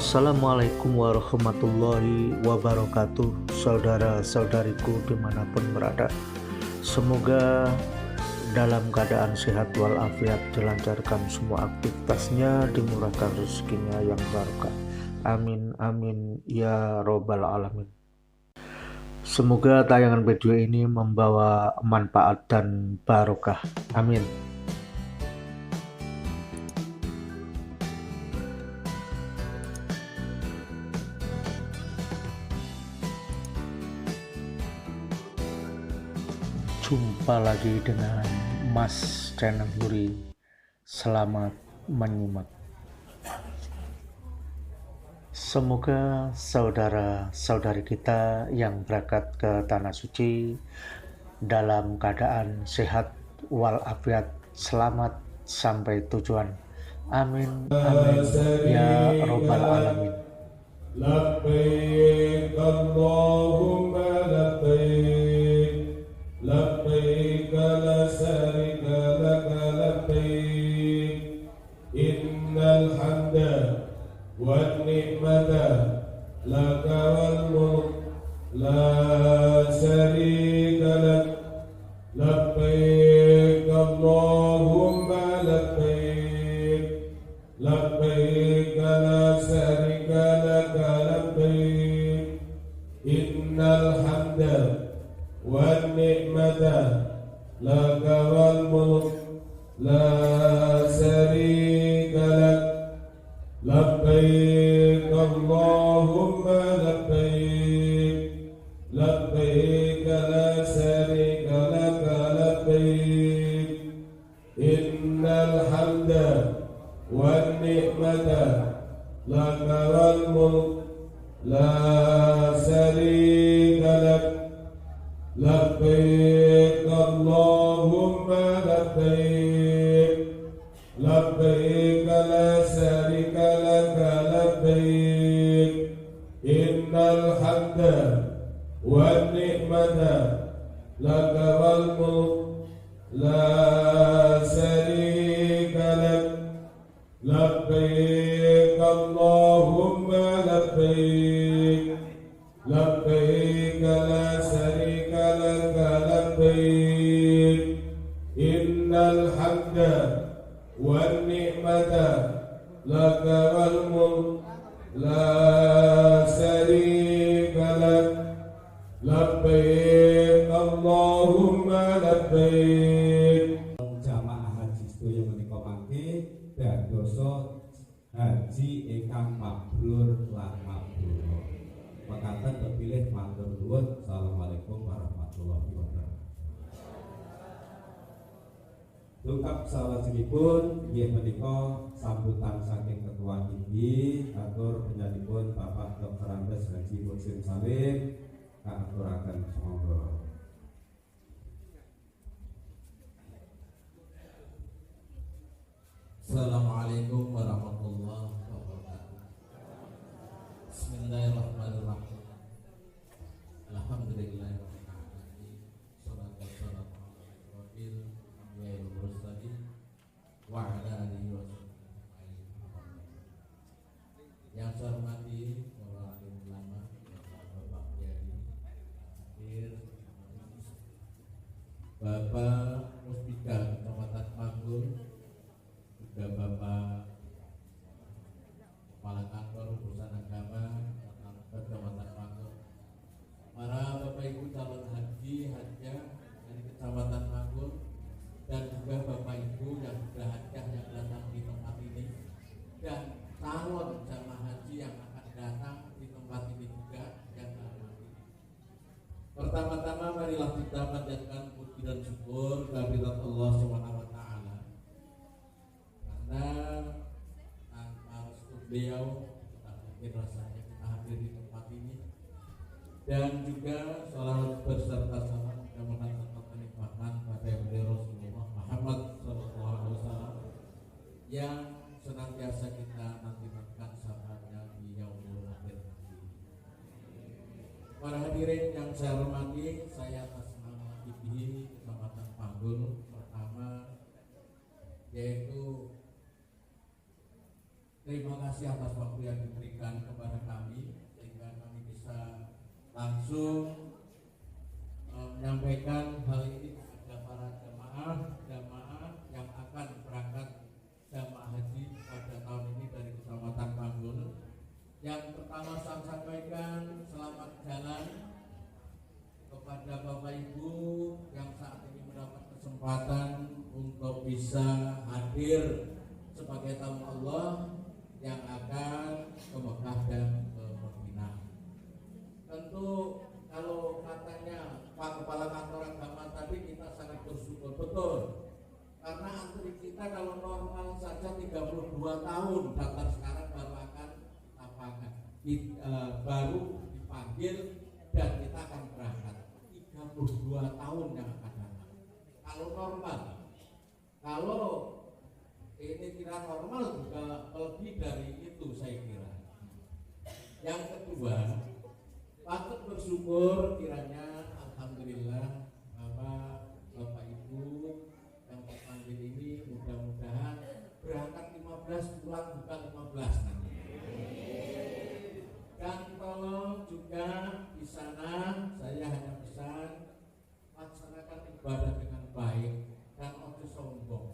Assalamualaikum warahmatullahi wabarakatuh, saudara-saudariku dimanapun berada. Semoga dalam keadaan sehat walafiat, dilancarkan semua aktivitasnya, dimurahkan rezekinya yang barokah. Amin amin ya robbal alamin. Semoga tayangan video ini membawa manfaat dan barokah. Amin. Jumpa lagi dengan Mas Channel Huri. Selamat menyimak. Semoga saudara-saudari kita yang berangkat ke Tanah Suci dalam keadaan sehat walafiat, selamat sampai tujuan. Amin amin ya robbal alamin. Labbaik Allahumma labbaik, labbaik la syarika laka labbaik, innal hamda wan ni'mata laka wal mulk la syarika lak, labbaik Allahumma labbaik, labbaik la syarika laka labbaik, innal hamda wan ni'mata laka wal mulk la syarika lak, labbaik Allahumma labbaik, labbaik la syarika laka labbaik, innal hamda wan ni'mata laka wal mulk la syarika lak, labbaik Allahumma labbaik, labbaik la syarika laka labbaik, innal hamda wan ni'mata laka wal mulk la syarika lak, labbaik Allahumma labbaik, labbaik la syarika laka labbaik, innal hamda wan ni'mata laka wal mulk la syarika lak, labbaik Allahumma labbaik. Jamaah haji sedaya menika mangke dadosa haji ingkang mabrur lan mabrur. Mekaten kepilih matur nuwun. Assalamualaikum warahmatullahi wabarakatuh. Lengkap salajengipun inggih menika sambutan saking ketua inggih atur penyanipun Bapak Dr. Andes Haji Muhsin Salim kaaturaken monggo. Assalamualaikum warahmatullahi wabarakatuh. Bismillahirrahmanirrahim. Alhamdulillahirabbil alamin. Shalatu wassalamu ala asyrofil anbiya'i wal mursalin wa ala alihi wa sahbihi. Yang saya hormati para alim ulama, Bapak Kiai, Bapak Muspika Kecamatan Magur, juga Bapak Kepala Kantor Urusan Agama Kecamatan Magur, para Bapak Ibu calon haji hajjah dari Kecamatan Magur, dan juga Bapak Ibu yang sudah hajjah yang datang di tempat ini, dan calon jamaah haji yang akan datang di tempat ini juga yang hormati. Pertama-tama marilah kita panjatkan puji dan syukur kehadirat Allah Subhanahu wa taala. Karena tanpa restu beliau kita mungkin rasanya kita hadir di tempat ini, dan juga salawat berserta salam mudah-mudahan tetap kenikmatan pada Rasulullah Muhammad SAW yang senantiasa kita nanti-nantikan sahabatnya di yaumul akhir nanti. Para hadirin yang saya hormati, saya atas nama IPI Kecamatan Panggul pertama yaitu Terima kasih atas waktu yang diberikan kepada kami sehingga kami bisa langsung menyampaikan hal ini kepada para jamaah yang akan berangkat jamaah haji pada tahun ini dari Kecamatan Panggul. Yang pertama saya sampaikan selamat jalan kepada Bapak Ibu yang saat ini mendapat kesempatan untuk bisa hadir sebagai tamu Allah yang akan ke Mekah dan ke Madinah. Tentu kalau katanya Pak Kepala Kantor Agama tadi, kita sangat bersyukur betul, karena antri kita kalau normal saja 32 tahun, daftar sekarang baru akan baru dipanggil dan kita akan berangkat 32 tahun yang akan datang. Kalau normal, kalau ini tidak normal juga lebih dari itu saya kira. Yang kedua, patut bersyukur kiranya alhamdulillah bahwa Bapak Ibu yang terpanggil ini mudah-mudahan berangkat 15 pulang bukan 15 nanti. Dan tolong juga di sana saya hanya pesan laksanakan ibadah dengan baik dan ojo sombong.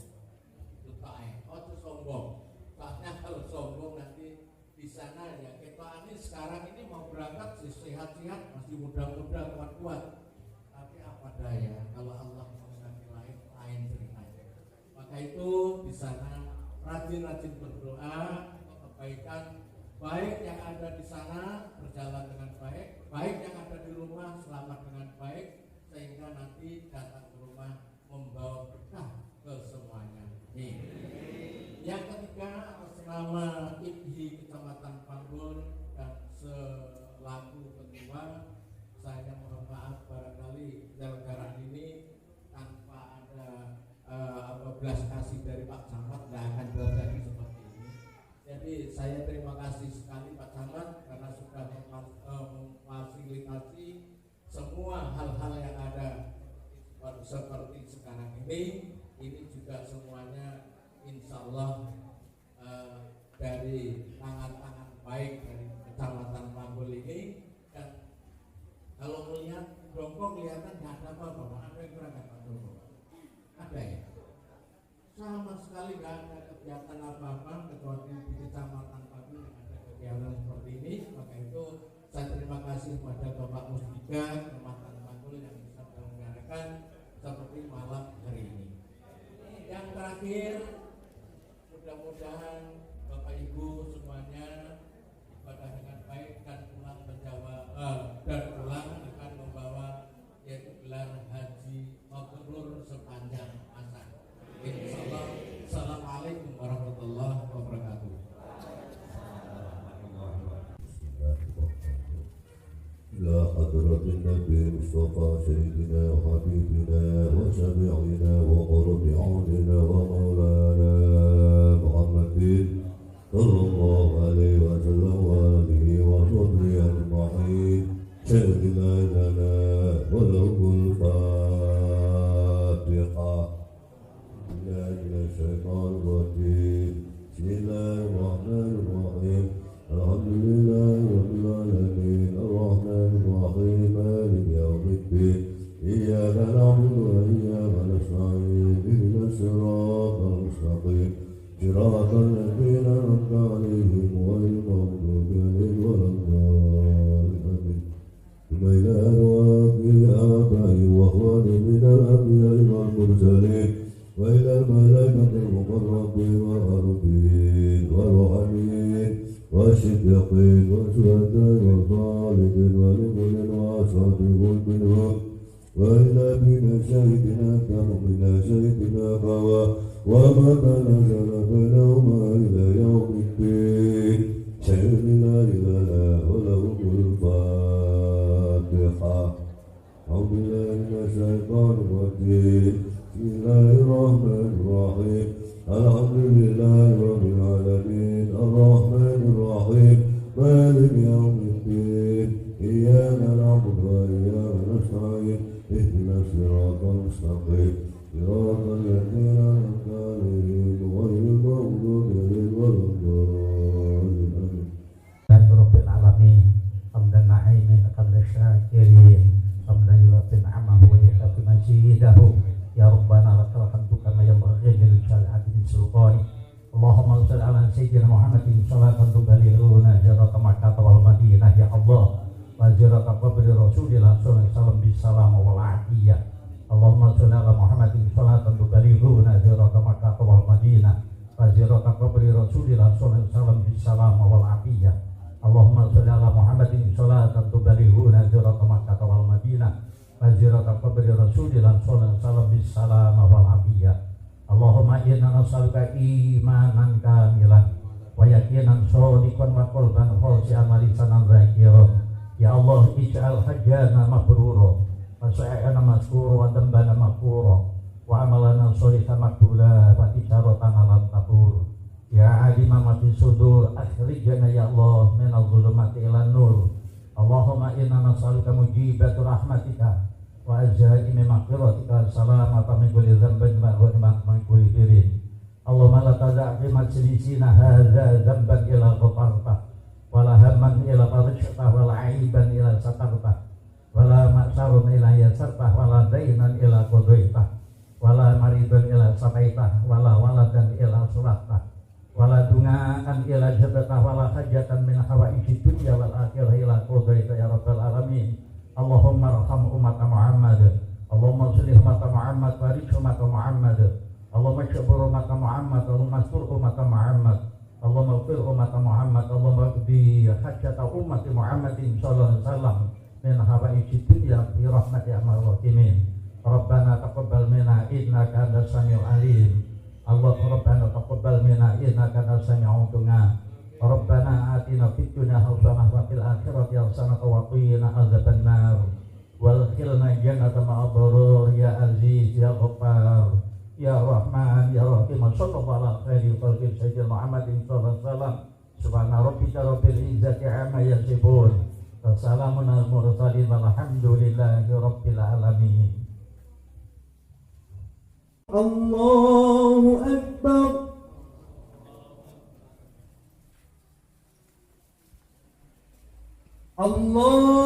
Ojo sombong. Soalnya kalau sombong nanti di sana ya kita ini sekarang ini mau berangkat sehat-sehat, masih muda-muda, kuat-kuat. Tapi apa daya kalau Allah menghendaki lain ceritanya. Maka itu di sana rajin-rajin berdoa untuk kebaikan, baik yang ada di sana berjalan dengan baik, baik yang ada di rumah selamat dengan baik, sehingga nanti datang ke rumah membawa berkah ke semuanya. Yang ketiga, atas nama IPHI Kecamatan Panggul dan selaku ketua, saya mohon maaf barangkali jarak ini tanpa ada belas kasih dari Pak Camat tidak akan terjadi seperti ini. Jadi saya terima kasih sekali Pak Camat karena sudah memfasilitasi semua hal-hal yang ada seperti sekarang ini juga semuanya insya Allah dari tangan-tangan baik dari Kecamatan Panggul ini. Dan kalau melihat Dongko kelihatan nggak ada apa-apa, ada yang berangkat Pak Dongko? Ada ya? Sama sekali nggak ada kegiatan apa-apa kecuali di Kecamatan Panggul yang ada kegiatan seperti ini. Maka itu saya terima kasih kepada Bapak Mustika Kecamatan Panggul yang bisa menyelenggarakan seperti malam hari ini. Yang terakhir, mudah-mudahan Bapak Ibu semuanya ibadah dengan baik dan pulang akan membawa yaitu gelar haji mabrur sepanjang masa. Insyaallah. Assalamualaikum warahmatullahi wabarakatuh. إلى حضرة النبي المصطفى سيدنا وحبيبنا وشفيعنا وقرة عوننا ومولانا محمد صلى الله عليه وسلم وآله وصحبه أجمعين. سيدنا لنا وله الفاتحة. من الشيطان الرجيم. بسم الله الرحمن الرحيم. الحمد لله رب العالمين الرحمن الرحيم مالك يوم الدين إياك نعبد وإياك نستعين اهدنا الصراط المستقيم صراط الذين أنعمت عليهم غير المغضوب عليهم ولا الضالين. ثم إلى أرواح الآباء وأخوان من الأنبياء والمرسلين وإلى الملائكة المقربين والأرضين والروحانيين والصديقين والشهداء والصالحين والمؤمنين وأصحاب منهم وإلى بنا شهدنا كانوا بنا شهدنا فوا وما تنزل بينهما إلى يوم الدين. شهد لا إله وله الفاتحة. أعوذ بالله من الشيطان الرجيم. بسم الله الرحمن الرحيم. الحمد لله رب العالمين الرحمن الرحيم مالك يوم الدين إياك نعبد وإياك نستعين اهدنا الصراط المستقيم صراط الذين أنعمت عليهم غير المغضوب عليهم ولا الضالين. sayyidina Muhammadin salatan tuballighuna jarata Makkah wal Madinah ya Allah wa jarata qabri Rasulillah sallallahu alaihi wasallam bisalam wal afiyah. Allahumma shalli ala Muhammadin salatan tuballighuna jarata Makkah wal Madinah wa jarata qabri Rasulillah sallallahu alaihi wasallam bisalam wal afiyah. Allahumma shalli ala Muhammadin salatan tuballighuna jarata Makkah wal Madinah wa jarata qabri Rasulillah sallallahu alaihi wasallam bisalam wal afiyah. Allahumma inna nas'aluka imanan kamilan wa yaqinan shadiqan wa qalban khashi'an wa lisanan zakiran. Ya Allah, ij'al hajjana mabrura wa sa'ana maskura wa dambana maghfura wa amalana sholihan maqbula wa tijaratana lan tabur. Ya alima ma fi sudur akhrijna ya Allah min adh-dhulumati ilan nur. Allahumma inna nas'aluka mujibatu rahmatika wa ajaimi maghfiratika salamata min kulli dhanbin wa min kulli birin. Allahumma la tada' fi majlisina hadza dhanban ila ghafarta wa la hamman ila farajta wa la aiban ila satarta wa la ma'sarun ila yasarta wa la dainan ila qadaita wa la maridan ila sabaita wa la waladan ila surata wa la dungaan ila jabata wa la hajatan min hawaijid dunya wal akhirah ila qadaita ya rabbal alamin. Allahumma arham umat Muhammad. Allahumma sholli umat Muhammad, barik umat Muhammad. Allahumma syukur umat Muhammad, Allahumma sur umat Muhammad. Allahumma fir umat Muhammad, Allahumma qdi hajat umat Muhammadin sallallahu alaihi wasallam min hawaijid dunya bi rahmati arhamar rahimin. Rabbana taqabbal minna innaka antas samiul alim. Allahumma rabbana taqabbal minna innaka antas samiul du'a. Rabbana atina fid dunya hasanah wa fil akhirati hasanah wa qina adzaban nar wal khilna jannata ma'al barur ya aziz ya ghaffar ya rahman ya rahim sallallahu ala khairi khalqi sayyidina Muhammadin sallallahu alaihi wasallam subhana rabbika rabbil izzati amma yasifun wa salamun alal mursalin walhamdulillahi rabbil alamin. Allahu akbar. Allahu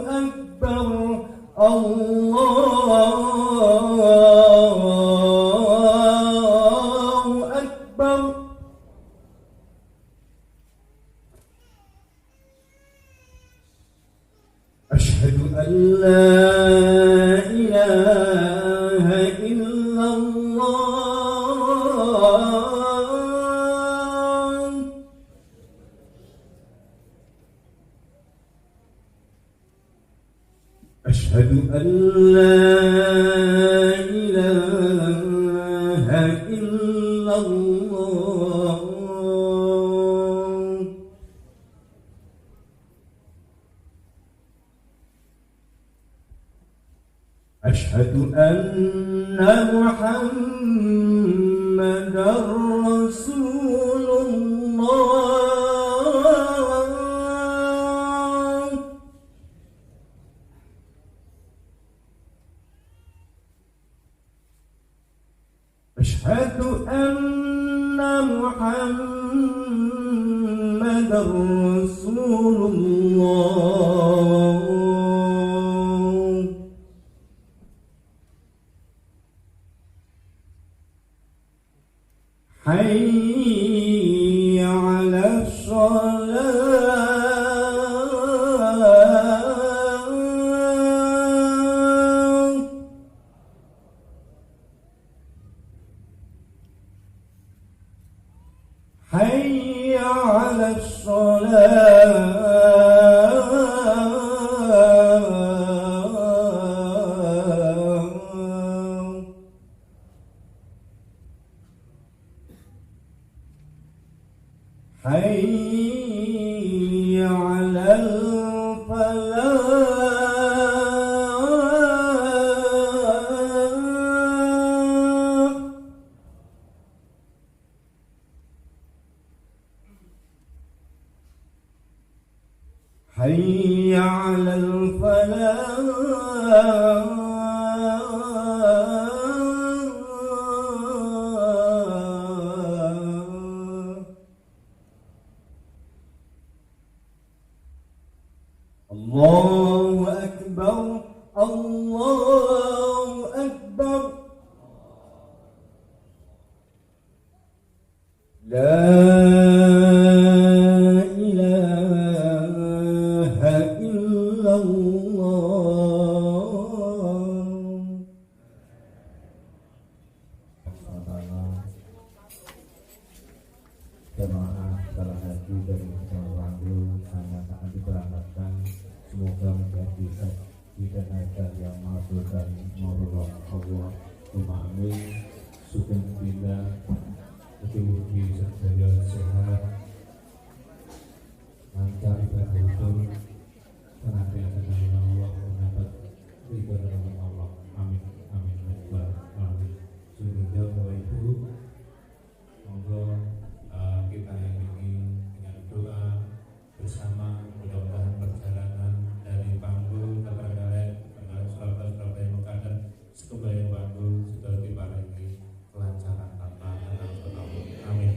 akbar. Allahu akbar. Asyhadu an la ilaha illallah. Asyhadu an la ilaha illallah. Asyhadu anna Muhammadar Rasulullah. Asyhadu anna Muhammadar Rasulullah. Hayya 'alas shalah. Hayya 'alas shalah. Hayya 'alal falah. Hayya 'alal falah. Allahu akbar. Allahu akbar. لا إله إلا الله. Jemaah salah haji dari Wandu hanya akan diberangkatkan, semoga menjadi haji dan hajar yang mabrur dan maulullah Allah. Amin. Sugeng bila mugi-mugi sedaya sehat, lancar ibadah hukum, senantiasa dari Allah mendapat ridho dari Allah. Amin. Amin. Amin. Selanjutnya Bapak Ibu, monggo kita iringi dengan doa bersama. Mudah-mudahan perjalanan dari Panggul ke Trenggalek, Surabaya, Mekah dan sekembali Panggul sudah diparingi kelancaran tanpa halangan. Amin.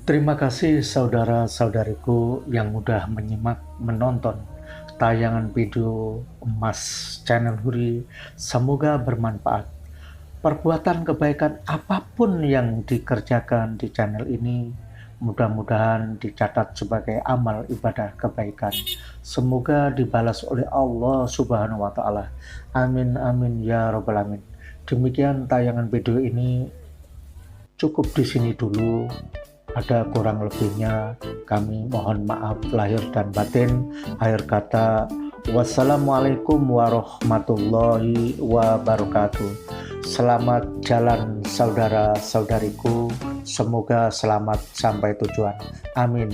Terima kasih saudara-saudariku yang mudah menyimak, menonton tayangan video Emas Channel Huri. Semoga bermanfaat. Perbuatan kebaikan apapun yang dikerjakan di channel ini mudah-mudahan dicatat sebagai amal ibadah kebaikan. Semoga dibalas oleh Allah Subhanahu wa Ta'ala. Amin amin ya rabbal alamin. Demikian tayangan video ini, cukup di sini dulu. Ada kurang lebihnya kami mohon maaf lahir dan batin. Akhir kata, wassalamualaikum warahmatullahi wabarakatuh. Selamat jalan saudara-saudariku. Semoga selamat sampai tujuan. Amin.